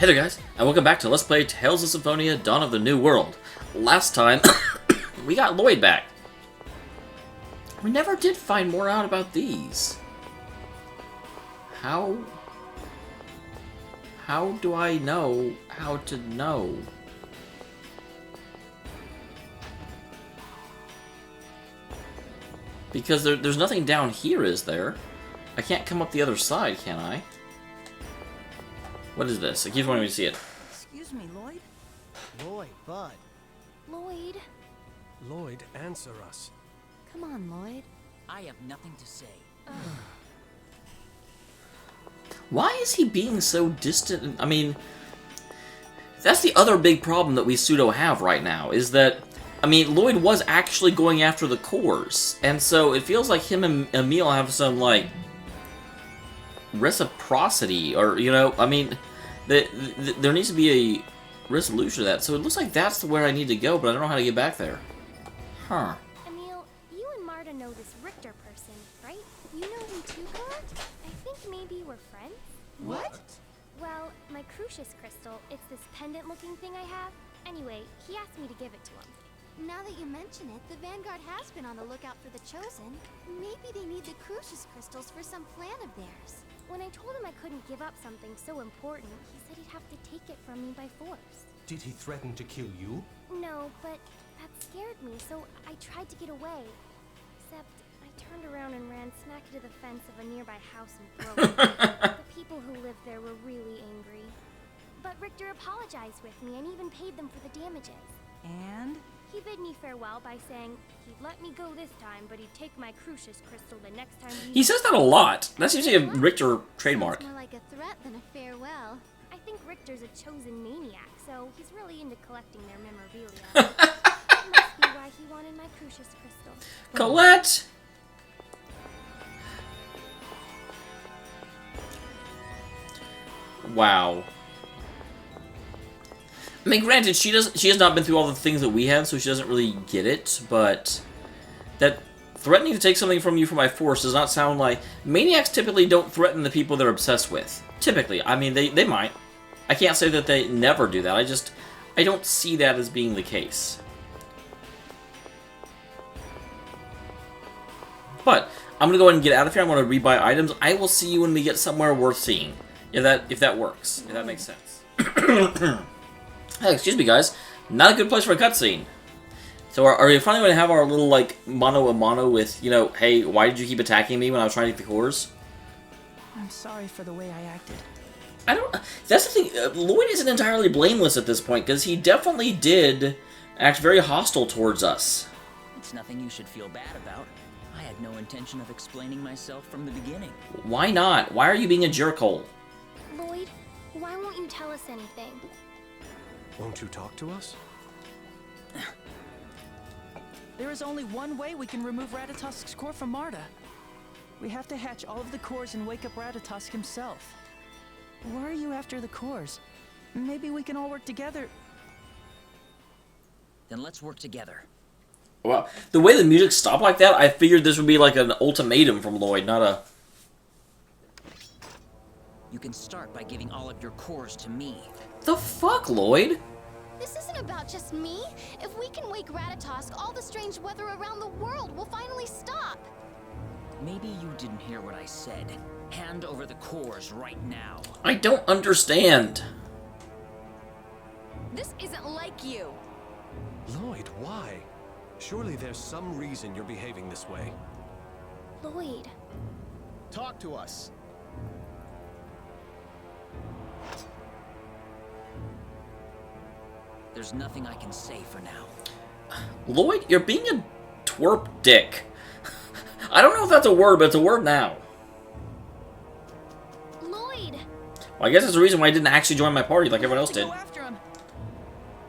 Hey there guys, and welcome back to Let's Play Tales of Symphonia Dawn of the New World. Last time, we got Lloyd back. We never did find more out about these. How do I know how to know? Because there's nothing down here, is there? I can't come up the other side, can I? What is this? I keep wanting to see it. Excuse me, Lloyd? Lloyd, bud. Lloyd? Lloyd, answer us. Come on, Lloyd. I have nothing to say. Why is he being so distant? I mean, that's the other big problem that we pseudo have right now, is that, I mean, Lloyd was actually going after the cores, and so it feels like him and Emil have some, like, reciprocity, or, you know, I mean, there needs to be a resolution to that, so it looks like that's where I need to go, but I don't know how to get back there. Huh. Emil, you and Marta know this Richter person, right? You know him too, Colette? I think maybe we're friends? What? Well, my Crucius crystal, it's this pendant-looking thing I have. Anyway, he asked me to give it to him. Now that you mention it, the Vanguard has been on the lookout for the Chosen. Maybe they need the Crucius crystals for some plan of theirs. When I told him I couldn't give up something so important, he said he'd have to take it from me by force. Did he threaten to kill you? No, but that scared me, so I tried to get away. Except, I turned around and ran smack into the fence of a nearby house and broke it. The people who lived there were really angry. But Richter apologized with me and even paid them for the damages. And? He bid me farewell by saying he'd let me go this time, but he'd take my Crucius crystal the next time He says that a lot. That's usually a Richter trademark. Sounds more like a threat than a farewell. I think Richter's a chosen maniac, so he's really into collecting their memorabilia. That must be why he wanted my Crucius crystal. Colette! Wow. I mean, granted, she has not been through all the things that we have, so she doesn't really get it, but that threatening to take something from you for my force does not sound like... Maniacs typically don't threaten the people they're obsessed with. Typically. I mean, they might. I can't say that they never do that. I don't see that as being the case. But I'm gonna go ahead and get out of here. I'm gonna rebuy items. I will see you when we get somewhere worth seeing. If that works. If that makes sense. Hey, excuse me, guys. Not a good place for a cutscene. So are we finally going to have our little, like, mano-a-mano with, you know, hey, why did you keep attacking me when I was trying to get the cores? I'm sorry for the way I acted. I don't... That's the thing. Lloyd isn't entirely blameless at this point, because he definitely did act very hostile towards us. It's nothing you should feel bad about. I had no intention of explaining myself from the beginning. Why not? Why are you being a jerkhole? Lloyd, why won't you tell us anything? Won't you talk to us? There is only one way we can remove Ratatosk's core from Marta. We have to hatch all of the cores and wake up Ratatosk himself. Why are you after the cores? Maybe we can all work together. Then let's work together. Well, the way the music stopped like that, I figured this would be like an ultimatum from Lloyd, not a... You can start by giving all of your cores to me. The fuck, Lloyd? This isn't about just me. If we can wake Ratatosk, all the strange weather around the world will finally stop. Maybe you didn't hear what I said. Hand over the cores right now. I don't understand. This isn't like you. Lloyd, why? Surely there's some reason you're behaving this way. Lloyd. Talk to us. There's nothing I can say for now. Lloyd, you're being a twerp dick. I don't know if that's a word, but it's a word now. Lloyd! Well, I guess that's the reason why I didn't actually join my party like everyone else did. Go after him.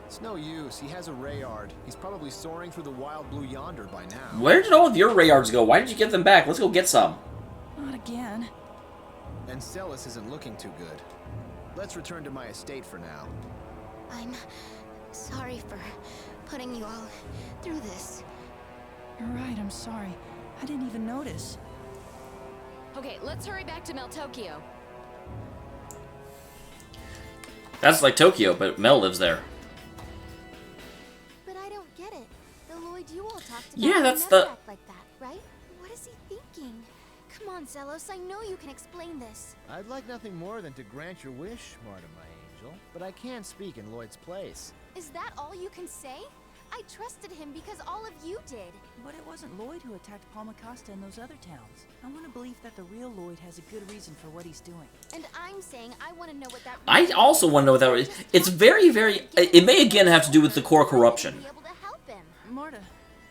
It's no use. He has a Rayard. He's probably soaring through the wild blue yonder by now. Where did all of your Rayards go? Why did you get them back? Let's go get some. Not again. And Celis isn't looking too good. Let's return to my estate for now. I'm sorry for putting you all through this. You're right, I'm sorry. I didn't even notice. Okay, let's hurry back to Meltokyo. That's like Tokyo, but Mel lives there. But I don't get it. The Lloyd you all talked about Yeah, that's never the- act like that, right? What is he thinking? Come on, Zelos, I know you can explain this. I'd like nothing more than to grant your wish, Marta, my angel, but I can't speak in Lloyd's place. Is that all you can say? I trusted him because all of you did. But it wasn't Lloyd who attacked Palmacosta and those other towns. I want to believe that the real Lloyd has a good reason for what he's doing. And I'm saying I want to know what that I also want to know what that is. It's very, very... It may again have to do with the core corruption. Be able to help him. Marta,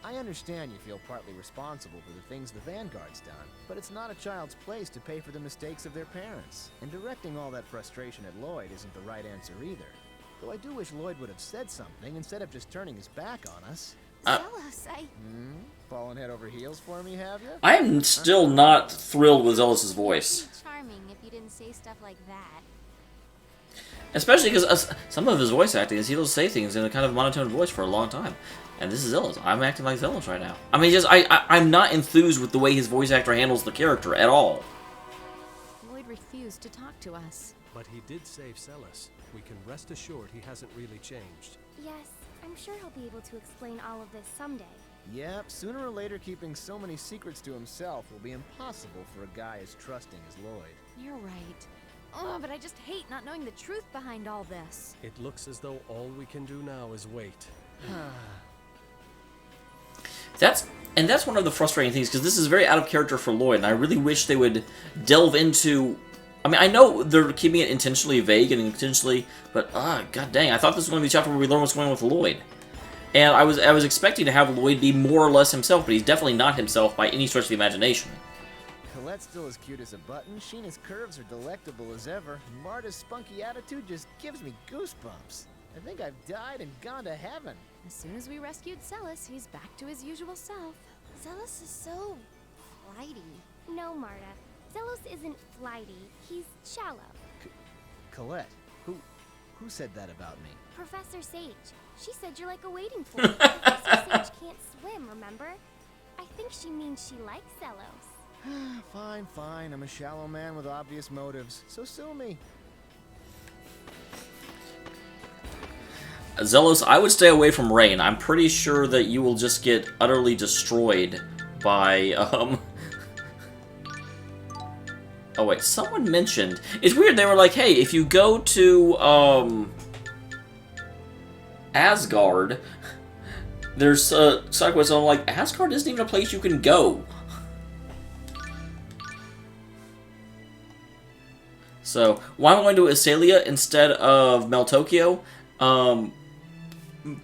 I understand you feel partly responsible for the things the Vanguard's done, but it's not a child's place to pay for the mistakes of their parents. And directing all that frustration at Lloyd isn't the right answer either. Though I do wish Lloyd would have said something instead of just turning his back on us. Zelos, Fallen head over heels for me, have you? I am still not thrilled with Zealous' voice. Be charming if you didn't say stuff like that. Especially because some of his voice acting is he'll say things in a kind of monotone voice for a long time. And this is Zealous. I'm acting like Zealous right now. I mean, just I'm not enthused with the way his voice actor handles the character at all. Lloyd refused to talk to us. But he did save Celis. We can rest assured he hasn't really changed. Yes, I'm sure he'll be able to explain all of this someday. Yep, sooner or later keeping so many secrets to himself will be impossible for a guy as trusting as Lloyd. You're right. Oh, but I just hate not knowing the truth behind all this. It looks as though all we can do now is wait. That's one of the frustrating things, because this is very out of character for Lloyd, and I really wish they would delve into... I mean, I know they're keeping it intentionally vague and intentionally, but god dang, I thought this was going to be a chapter where we learn what's going on with Lloyd. And I was expecting to have Lloyd be more or less himself, but he's definitely not himself by any stretch of the imagination. Colette's still as cute as a button, Sheena's curves are delectable as ever, Marta's spunky attitude just gives me goosebumps. I think I've died and gone to heaven. As soon as we rescued Celis, he's back to his usual self. Zealous is so flighty. No, Marta. Zelos isn't flighty. He's shallow. Colette, who said that about me? Professor Sage. She said you're like a wading pool. Professor Sage can't swim, remember? I think she means she likes Zelos. Fine, I'm a shallow man with obvious motives, so sue me. Zealous, I would stay away from Rain. I'm pretty sure that you will just get utterly destroyed by, Oh wait, someone mentioned... It's weird, they were like, hey, if you go to, Asgard, there's a side quest, and I'm like, Asgard isn't even a place you can go. So, why am I going to Asalia instead of Meltokyo?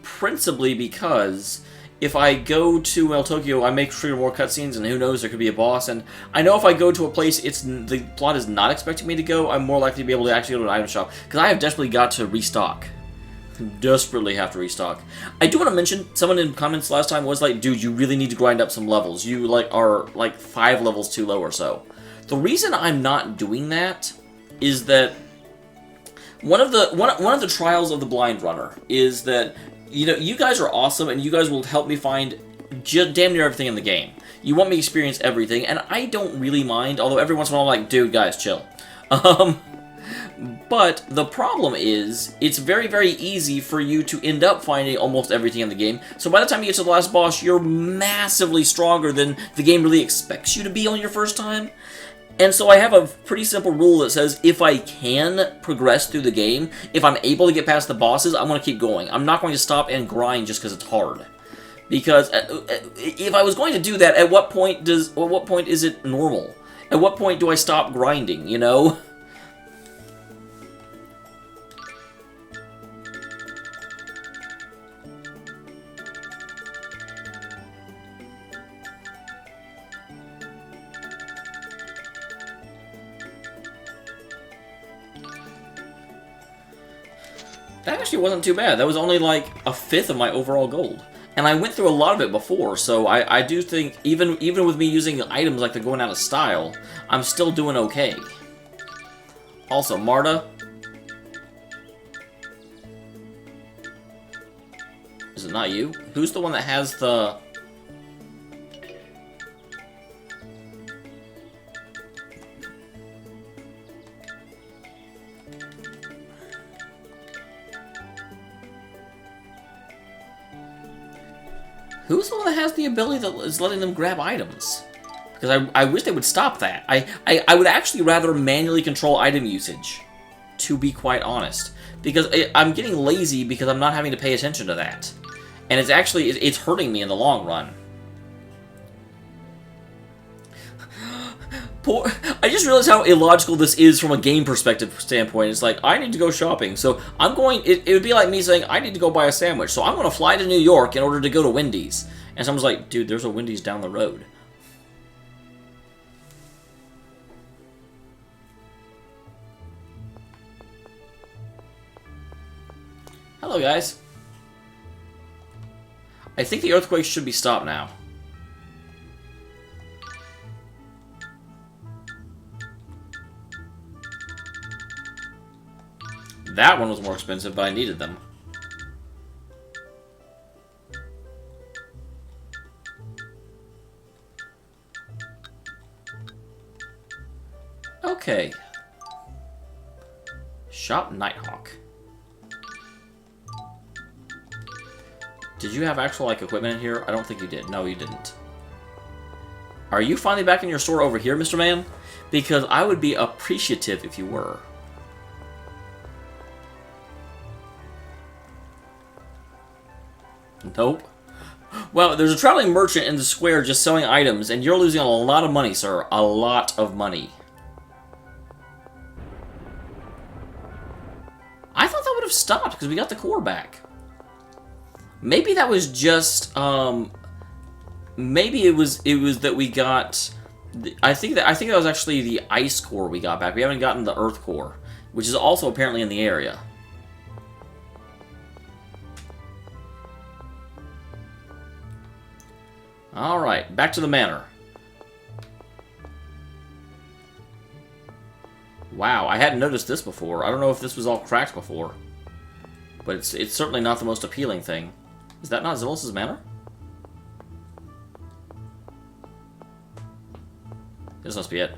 Principally because if I go to Meltokyo, I may trigger more cutscenes, and who knows, there could be a boss. And I know if I go to a place the plot is not expecting me to go, I'm more likely to be able to actually go to an item shop, because I have desperately got to restock. Desperately have to restock. I do want to mention, someone in comments last time was like, dude, you really need to grind up some levels. You are 5 levels too low or so. The reason I'm not doing that is that one of the trials of the blind runner is that, you know, you guys are awesome and you guys will help me find damn near everything in the game. You want me to experience everything, and I don't really mind, although every once in a while I'm like, dude, guys, chill. But the problem is, it's very, very easy for you to end up finding almost everything in the game, so by the time you get to the last boss, you're massively stronger than the game really expects you to be on your first time. And so I have a pretty simple rule that says if I can progress through the game, if I'm able to get past the bosses, I'm going to keep going. I'm not going to stop and grind just because it's hard. Because if I was going to do that, at what point is it normal? At what point do I stop grinding, you know? That actually wasn't too bad. That was only like a fifth of my overall gold. And I went through a lot of it before, so I do think, even with me using items like they're going out of style, I'm still doing okay. Also, Marta. Is it not you? Who's the one that has the... Who's the one that has the ability that is letting them grab items? Because I wish they would stop that. I would actually rather manually control item usage, to be quite honest. Because I'm getting lazy because I'm not having to pay attention to that. And it's actually, it's hurting me in the long run. I just realized how illogical this is from a game perspective standpoint. It's like, I need to go shopping, so I'm going... It would be like me saying, I need to go buy a sandwich, so I'm going to fly to New York in order to go to Wendy's. And someone's like, dude, there's a Wendy's down the road. Hello, guys. I think the earthquake should be stopped now. That one was more expensive, but I needed them. Okay. Shop Nighthawk. Did you have actual, like, equipment in here? I don't think you did. No, you didn't. Are you finally back in your store over here, Mr. Man? Because I would be appreciative if you were. Nope. Well, there's a traveling merchant in the square just selling items, and you're losing a lot of money, sir. A lot of money. I thought that would have stopped because we got the core back. Maybe that was just maybe it was that we got I think that was actually the ice core we got back. We haven't gotten the earth core, which is also apparently in the area. Alright, back to the manor. Wow, I hadn't noticed this before. I don't know if this was all cracked before. But it's certainly not the most appealing thing. Is that not Zillis' manor? This must be it.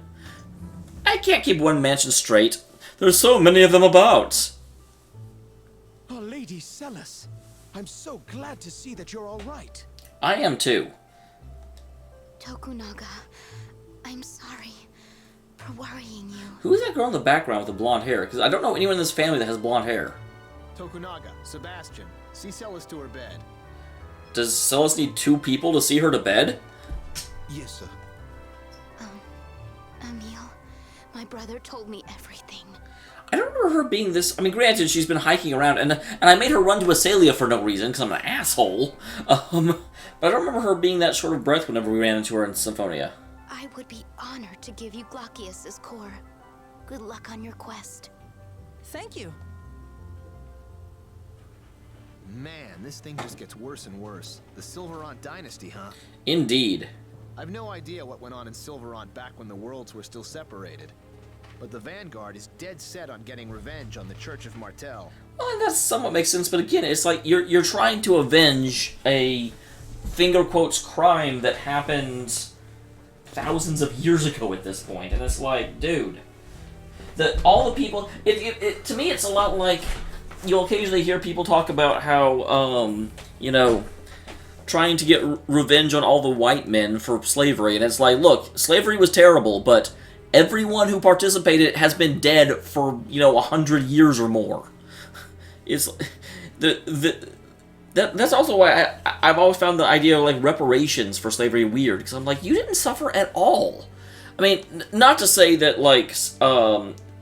I can't keep one mansion straight. There's so many of them about. Oh, Lady Celis. I'm so glad to see that you're all right. I am too. Tokunaga, I'm sorry for worrying you. Who is that girl in the background with the blonde hair? Because I don't know anyone in this family that has blonde hair. Tokunaga, Sebastian, see Celis to her bed. Does Celis need 2 people to see her to bed? Yes, sir. Emil, my brother told me everything. I don't remember her being this... I mean, granted, she's been hiking around, and I made her run to Asalia for no reason, because I'm an asshole. But I don't remember her being that short of breath whenever we ran into her in Symphonia. I would be honored to give you Glaucius's core. Good luck on your quest. Thank you. Man, this thing just gets worse and worse. The Silverant dynasty, huh? Indeed. I've no idea what went on in Silverant back when the worlds were still separated. But the Vanguard is dead set on getting revenge on the Church of Martel. Well, that somewhat makes sense, but again, it's like you're trying to avenge a finger quotes crime that happened thousands of years ago at this point, and it's like, dude, all the people. To me, it's a lot like you'll occasionally hear people talk about how you know, trying to get revenge on all the white men for slavery, and it's like, look, slavery was terrible, but everyone who participated has been dead for, 100 years or more. It's that's also why I've always found the idea of like reparations for slavery weird, because I'm like, you didn't suffer at all. I mean, not to say that like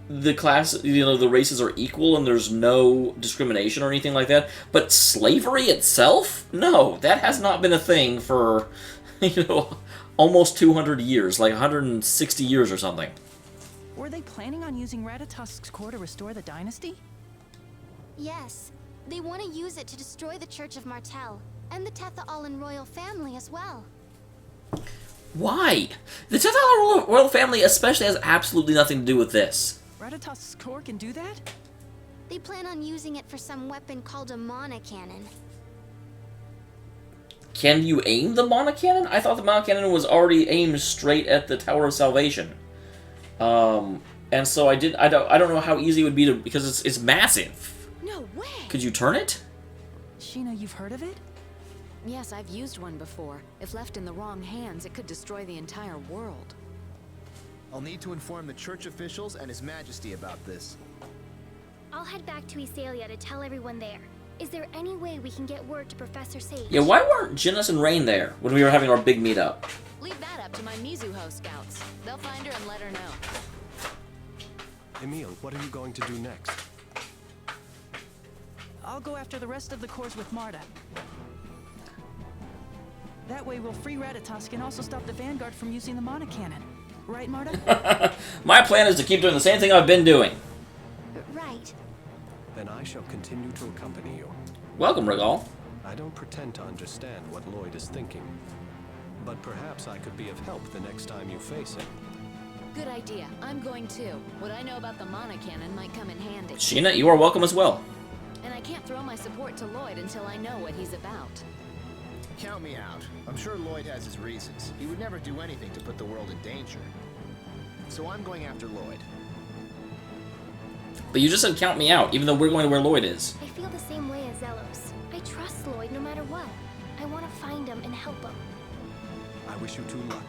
the class, the races are equal and there's no discrimination or anything like that, but slavery itself, no, that has not been a thing for almost 200 years, like 160 years or something. Were they planning on using Ratatosk's core to restore the dynasty? Yes, they want to use it to destroy the Church of Martel, and the Tethaalen royal family as well. Why? The Tethaalen royal family especially has absolutely nothing to do with this. Ratatosk's core can do that? They plan on using it for some weapon called a mana cannon. Can you aim the mana cannon? I thought the mana cannon was already aimed straight at the Tower of Salvation. And so I don't know how easy it would be to, because it's massive. No way! Could you turn it? Sheena, you've heard of it? Yes, I've used one before. If left in the wrong hands, it could destroy the entire world. I'll need to inform the church officials and His Majesty about this. I'll head back to Isalia to tell everyone there. Is there any way we can get word to Professor Sage? Yeah, why weren't Janice and Rain there when we were having our big meetup? Leave that up to my Mizuho scouts. They'll find her and let her know. Emil, what are you going to do next? I'll go after the rest of the cores with Marta. That way we'll free Ratatosk and also stop the Vanguard from using the monocannon. Right, Marta? My plan is to keep doing the same thing I've been doing. Right. Then I shall continue to accompany you. Welcome, Regal. I don't pretend to understand what Lloyd is thinking, but perhaps I could be of help the next time you face him. Good idea. I'm going too. What I know about the monocannon might come in handy. Sheena, you are welcome as well. And I can't throw my support to Lloyd until I know what he's about. Count me out. I'm sure Lloyd has his reasons. He would never do anything to put the world in danger. So I'm going after Lloyd. But you just said count me out, even though we're going to where Lloyd is. I feel the same way as Zelos. I trust Lloyd no matter what. I want to find him and help him. I wish you two luck.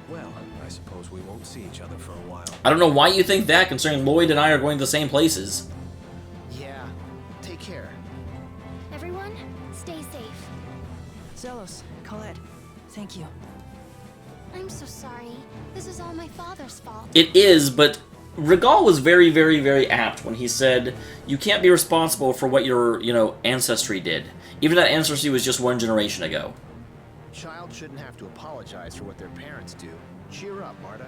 Well, I suppose we won't see each other for a while. I don't know why you think that, considering Lloyd and I are going to the same places. Yeah. Take care. Everyone, stay safe. Zelos, Colette, thank you. I'm so sorry. This is all my father's fault. It is, but Regal was very, very, very apt when he said, you can't be responsible for what your, ancestry did. Even that ancestry was just one generation ago. Child shouldn't have to apologize for what their parents do. Cheer up, Marta.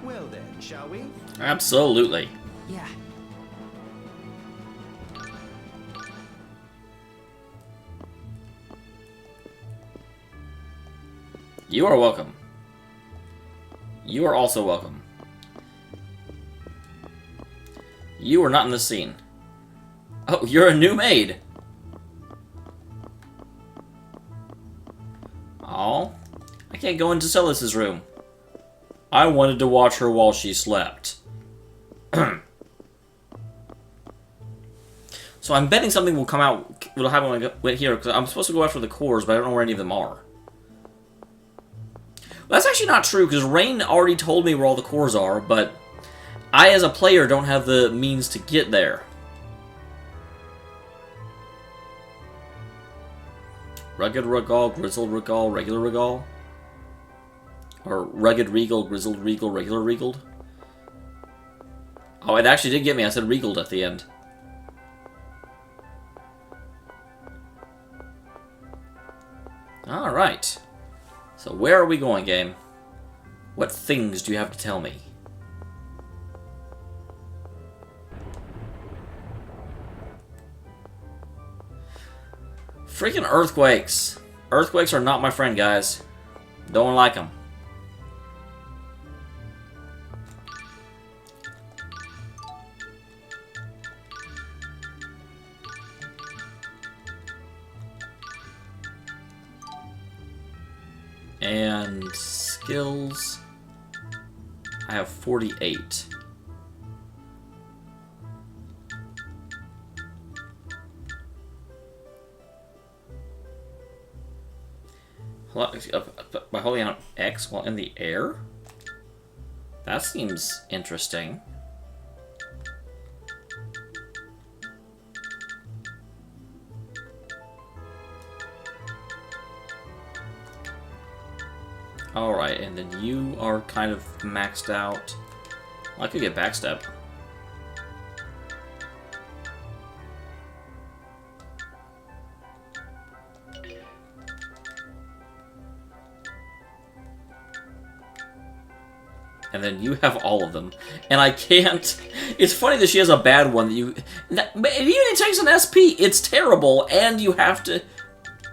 Well then, shall we? Absolutely. Yeah. You are welcome. You are also welcome. You are not in this scene. Oh, you're a new maid. Oh, I can't go into Celis's room. I wanted to watch her while she slept. So I'm betting something will come out, will happen when I get here, because I'm supposed to go after the cores, but I don't know where any of them are. Well, that's actually not true, because Rain already told me where all the cores are, but I, as a player, don't have the means to get there. Rugged Regal, Grizzled Regal, Regular Regal? Or Rugged Regal, Grizzled Regal, Regular Regaled? Oh, it actually did get me. I said Regaled at the end. Alright. So where are we going, game? What things do you have to tell me? Freaking earthquakes. Earthquakes are not my friend, guys. Don't like them. And skills. I have 48. By holding out X while in the air? That seems interesting. Alright, and then you are kind of maxed out. Well, I could get backstep. And then you have all of them. And I can't... It's funny that she has a bad one that you... But even it takes an SP, it's terrible, and you have to...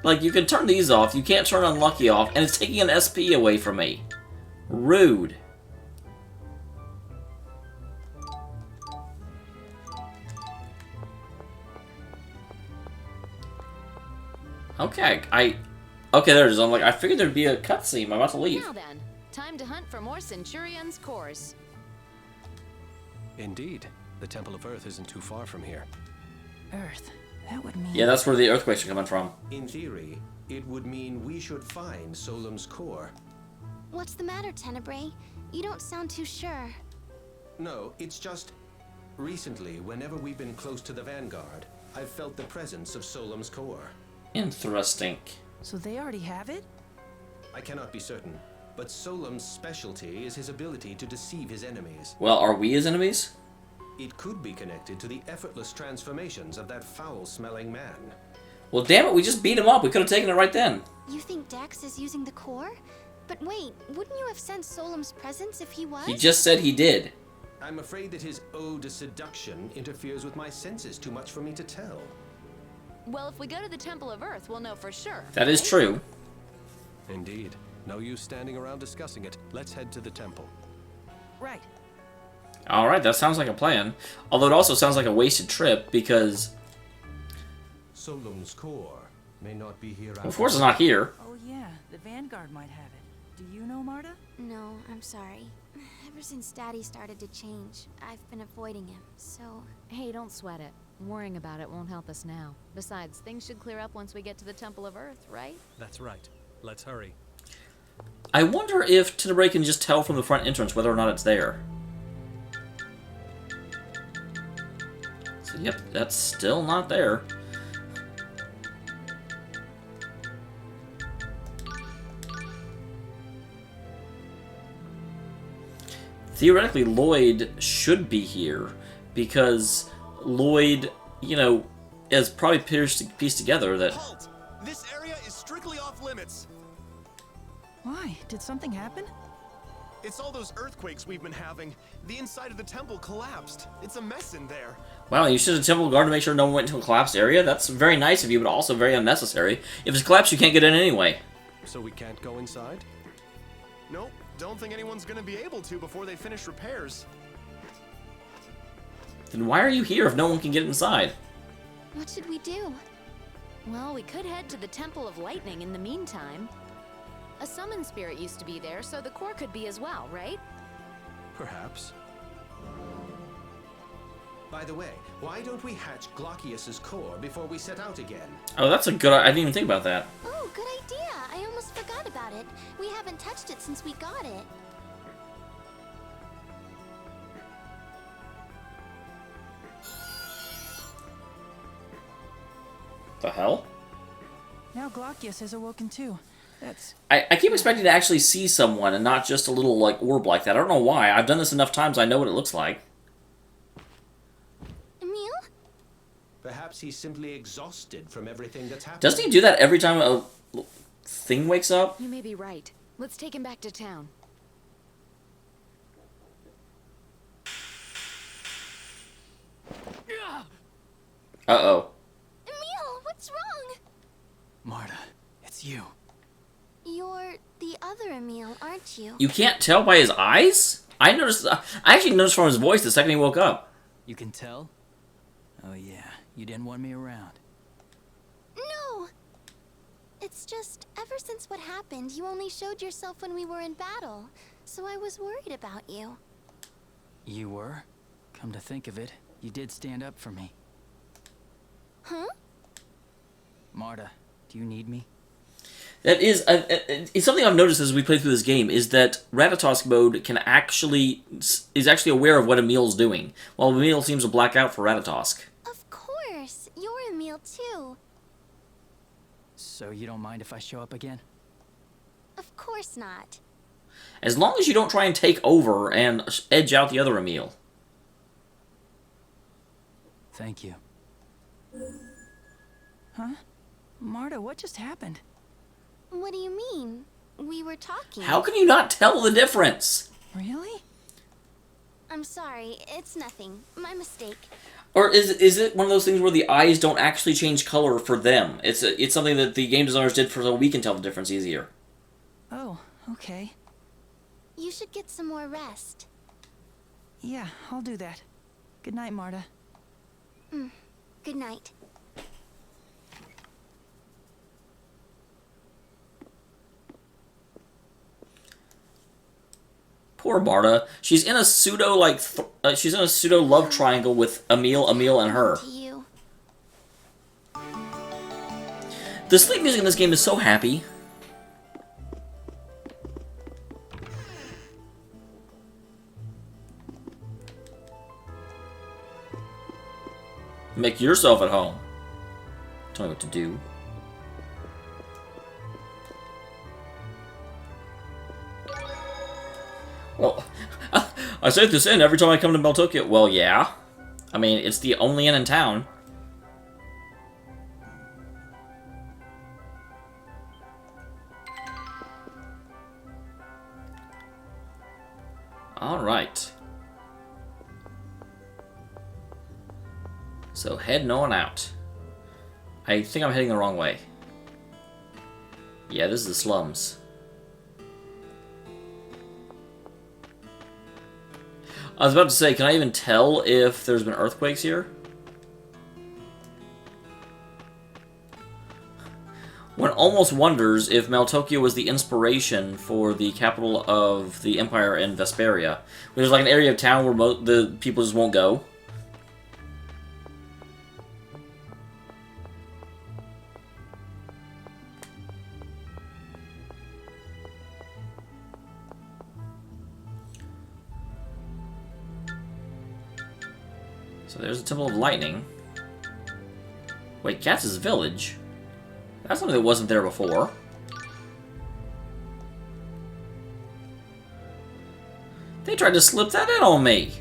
Like, you can turn these off, you can't turn Unlucky off, and it's taking an SP away from me. Rude. Okay, Okay, there it is. I'm like, I figured there'd be a cutscene. I'm about to leave. Now then, time to hunt for more Centurion's cores. Indeed. The Temple of Earth isn't too far from here. Earth. That would mean... Yeah, that's where the earthquakes are coming from. In theory, it would mean we should find Solum's core. What's the matter, Tenebrae? You don't sound too sure. No, it's just... recently, whenever we've been close to the Vanguard, I've felt the presence of Solum's core. Interesting. So they already have it? I cannot be certain, but Solum's specialty is his ability to deceive his enemies. Well, are we his enemies? It could be connected to the effortless transformations of that foul-smelling man. Well, damn it, we just beat him up. We could have taken it right then. You think Dax is using the core? But wait, wouldn't you have sensed Solum's presence if he was? He just said he did. I'm afraid that his ode to seduction interferes with my senses too much for me to tell. Well, if we go to the Temple of Earth, we'll know for sure. That is true. Indeed. No use standing around discussing it. Let's head to the temple. Right. Alright, that sounds like a plan. Although it also sounds like a wasted trip, because... Solum's core may not be here. of course it's not here. Oh yeah, the Vanguard might have it. Do you know, Marta? No, I'm sorry. Ever since Daddy started to change, I've been avoiding him, so... Hey, don't sweat it. Worrying about it won't help us now. Besides, things should clear up once we get to the Temple of Earth, right? That's right. Let's hurry. I wonder if Tenebrae can just tell from the front entrance whether or not it's there. So, yep, that's still not there. Theoretically, Lloyd should be here, because Lloyd, you know, has probably pieced together that... Halt! This area is strictly off limits. Why? Did something happen? It's all those earthquakes we've been having. The inside of the temple collapsed. It's a mess in there. Wow, you should have temple guard to make sure no one went into a collapsed area? That's very nice of you, but also very unnecessary. If it's collapsed, you can't get in anyway. So we can't go inside? Nope, don't think anyone's gonna be able to before they finish repairs. Then why are you here if no one can get inside? What should we do? Well, we could head to the Temple of Lightning in the meantime. A summon spirit used to be there, so the core could be as well, right? Perhaps. By the way, why don't we hatch Glaucius's core before we set out again? Oh, that's a good... I didn't even think about that. Oh, good idea. I almost forgot about it. We haven't touched it since we got it. The hell? Now Glaucius has awoken too. That's... I keep expecting to actually see someone and not just a little, like, orb like that. I don't know why. I've done this enough times, I know what it looks like. Emil? Perhaps he's simply exhausted from everything that's happened. Doesn't he do that every time a thing wakes up? You may be right. Let's take him back to town. Uh-oh. Emil, what's wrong? Marta, it's you. You're the other Emil, aren't you? You can't tell by his eyes? I actually noticed from his voice the second he woke up. You can tell? Oh yeah, you didn't want me around. No! It's just, ever since what happened, you only showed yourself when we were in battle. So I was worried about you. You were? Come to think of it, you did stand up for me. Huh? Marta, do you need me? That is, it's something I've noticed as we play through this game, is that Ratatosk mode is actually aware of what Emil's doing, while Emil seems to black out for Ratatosk. Of course! You're Emil too. So you don't mind if I show up again? Of course not. As long as you don't try and take over and edge out the other Emil. Thank you. Huh? Marta, what just happened? What do you mean? We were talking. How can you not tell the difference? Really? I'm sorry, it's nothing. My mistake. Or is it one of those things where the eyes don't actually change color for them? It's something that the game designers did so we can tell the difference easier. Oh, okay. You should get some more rest. Yeah, I'll do that. Good night, Marta. Good night. Poor Marta. She's in a pseudo love triangle with Emil, and her. To you. The sleep music in this game is so happy. Make yourself at home. Tell me what to do. Well, I say this inn every time I come to Meltokia. Well, yeah. I mean, it's the only inn in town. Alright. So, heading on out. I think I'm heading the wrong way. Yeah, this is the slums. I was about to say, can I even tell if there's been earthquakes here? One almost wonders if Meltokia was the inspiration for the capital of the Empire in Vesperia. Which is like an area of town where the people just won't go. So there's the Temploe of Lightning. Wait, Katz's village? That's something that wasn't there before. They tried to slip that in on me.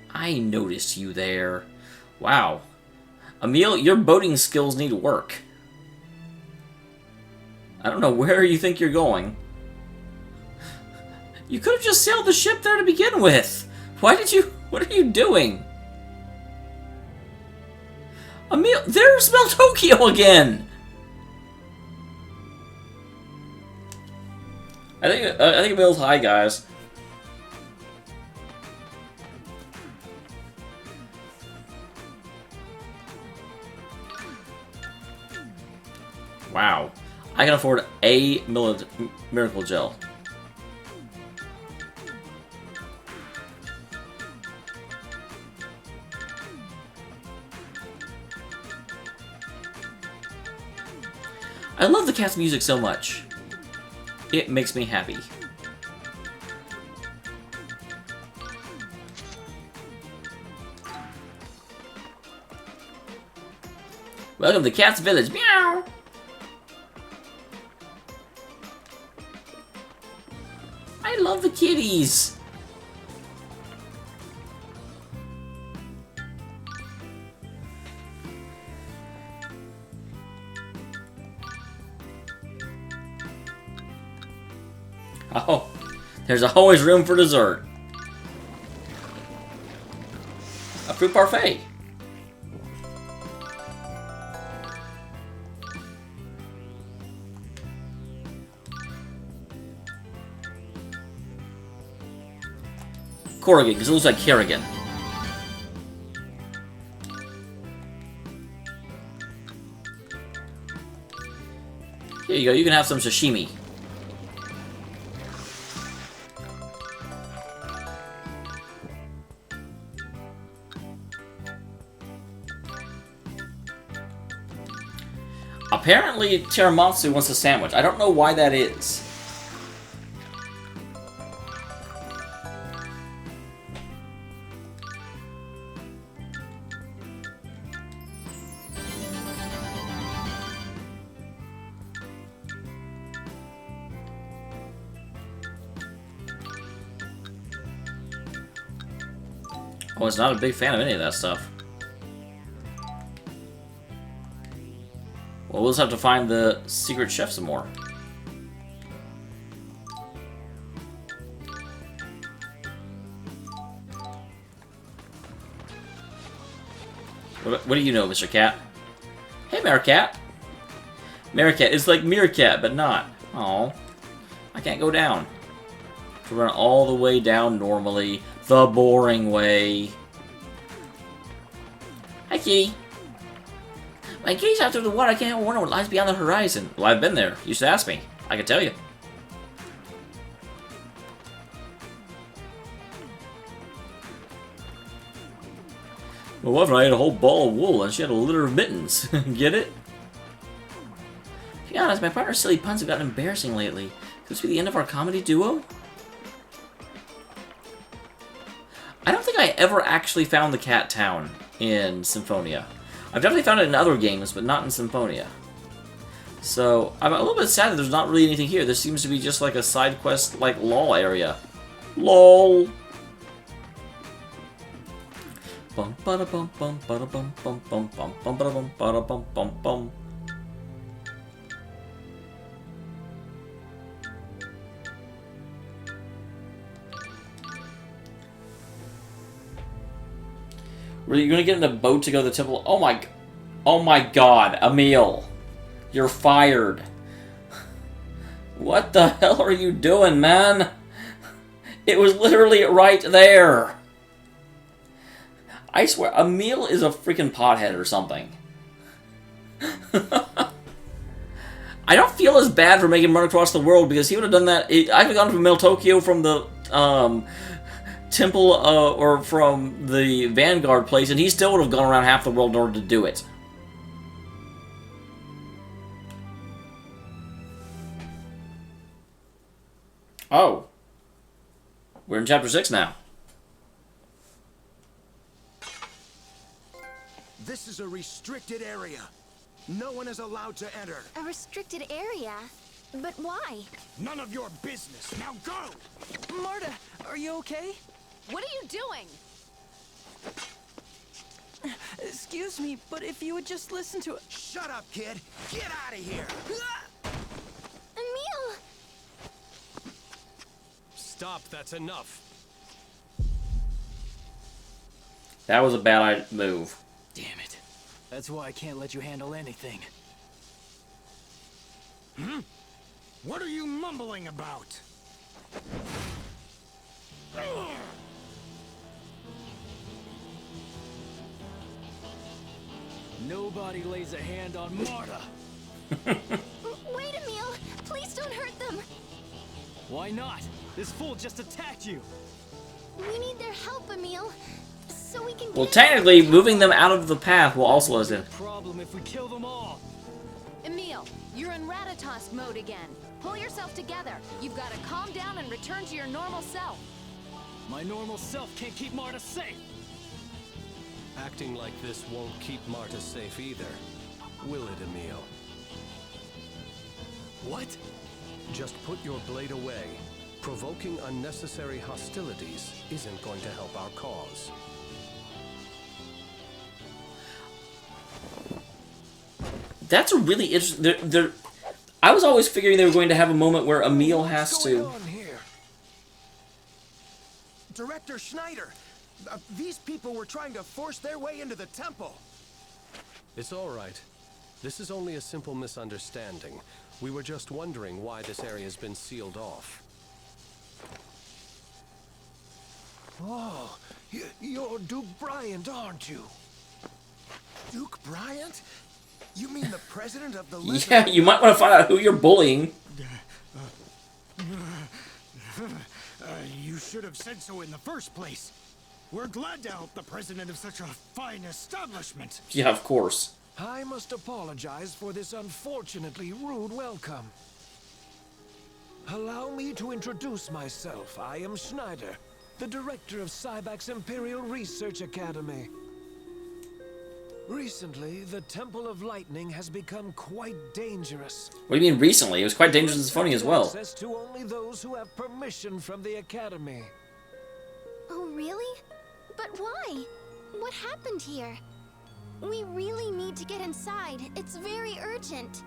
I noticed you there. Wow. Emil, your boating skills need work. I don't know where you think you're going. You could have just sailed the ship there to begin with. Why did you... What are you doing? Emil, there's Meltokia again! I think Emil's high, guys. Wow. I can afford a miracle gel. I love the cat's music so much. It makes me happy. Welcome to Cat's Village. Meow! I love the kitties. Oh, there's always room for dessert. A fruit parfait. Corrigan, because it looks like Kerrigan. Here you go, you can have some sashimi. Apparently, Teramatsu wants a sandwich. I don't know why that is. I was not a big fan of any of that stuff. Well, we'll just have to find the secret chef some more. What do you know, Mr. Cat? Hey, Meerkat. Meerkat is like Meerkat, but not. Oh, I can't go down. To run all the way down normally, the boring way. Hi, kitty. I gaze out through the water, I can't wonder what lies beyond the horizon. Well, I've been there. You should ask me. I can tell you. My wife and I had a whole ball of wool, and she had a litter of mittens. Get it? To be honest, my partner's silly puns have gotten embarrassing lately. Could this be the end of our comedy duo? I don't think I ever actually found the cat town in Symphonia. I've definitely found it in other games, but not in Symphonia. So, I'm a little bit sad that there's not really anything here. This seems to be just like a side quest, like, LOL area. LOL! Bum bada bum bum bada bum bum bum bum bum bada bum bada bum bum bum. Were you gonna get in a boat to go to the temple? Oh my god, Emil. You're fired. What the hell are you doing, man? It was literally right there. I swear, Emil is a freaking pothead or something. I don't feel as bad for making him run across the world, because he would have done that. I could have gone from Tokyo from the temple or from the Vanguard place, and he still would have gone around half the world in order to do it. Oh. We're in Chapter 6 now. This is a restricted area. No one is allowed to enter. A restricted area? But why? None of your business. Now go! Marta, are you okay? What are you doing? Excuse me, but if you would just listen to it. Shut up, kid! Get out of here! Emil! Stop, that's enough. That was a bad move. Damn it. That's why I can't let you handle anything. Hmm? What are you mumbling about? Nobody lays a hand on Marta. Wait, Emil! Please don't hurt them! Why not? This fool just attacked you. We need their help, Emil. So we can Well, technically, moving them out of the path will also let them. Problem if we kill them all. Emil, you're in Ratatosk mode again. Pull yourself together. You've got to calm down and return to your normal self. My normal self can't keep Marta safe. Acting like this won't keep Marta safe either. Will it, Emil? What? Just put your blade away. Provoking unnecessary hostilities isn't going to help our cause. That's a really interesting. I was always figuring they were going to have a moment where Emil has What's to. going on here? Director Schneider! These people were trying to force their way into the temple. It's all right. This is only a simple misunderstanding. We were just wondering why this area has been sealed off. Oh, you're Duke Bryant, aren't you? Duke Bryant? You mean the president of the Yeah, you might want to find out who you're bullying. You should have said so in the first place. We're glad to help the president of such a fine establishment. Yeah, of course. I must apologize for this unfortunately rude welcome. Allow me to introduce myself. I am Schneider, the director of Cybak's Imperial Research Academy. Recently, the Temple of Lightning has become quite dangerous. What do you mean recently? It was quite dangerous in Symphonia as well. Access to only those who have permission from the Academy. Oh, really? But why? What happened here? We really need to get inside. It's very urgent.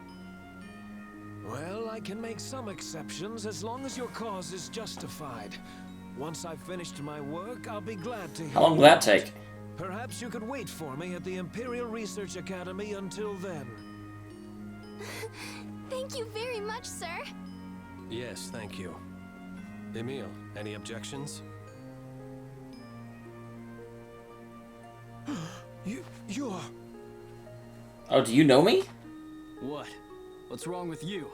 Well, I can make some exceptions as long as your cause is justified. Once I've finished my work, I'll be glad to hear. How long will that take? Perhaps you could wait for me at the Imperial Research Academy until then. Thank you very much, sir. Yes, thank you. Emil, any objections? You're... Oh, do you know me? What? What's wrong with you?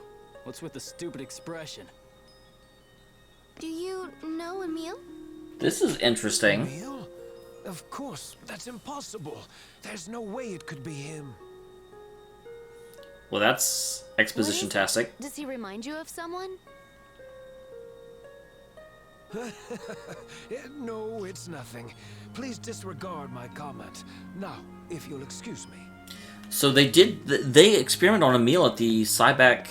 What's with the stupid expression? Do you know Emil? This is interesting. Emil? Of course, that's impossible. There's no way it could be him. Well, that's exposition-tastic. Does he remind you of someone? No, it's nothing. Please disregard my comment. Now, if you'll excuse me. So they experiment on Emil at the Cyback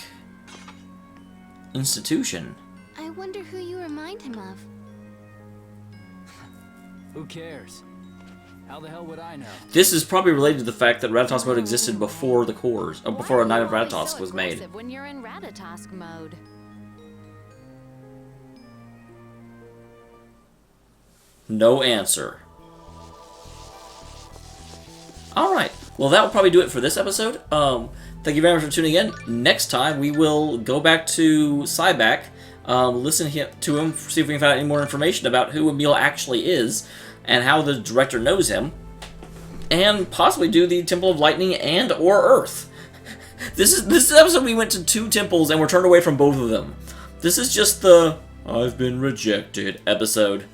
Institution. I wonder who you remind him of. Who cares? How the hell would I know? This is probably related to the fact that Ratatosk mode existed before the cores, before a Knight of Ratatosk was made. When you're in Ratatosk mode. No answer. Alright, well that will probably do it for this episode. Thank you very much for tuning in. Next time we will go back to Cyback, listen to him, see if we can find out any more information about who Emil actually is, and how the director knows him, and possibly do the Temple of Lightning and or Earth. This is episode we went to 2 temples and were turned away from both of them. This is just the I've been rejected episode.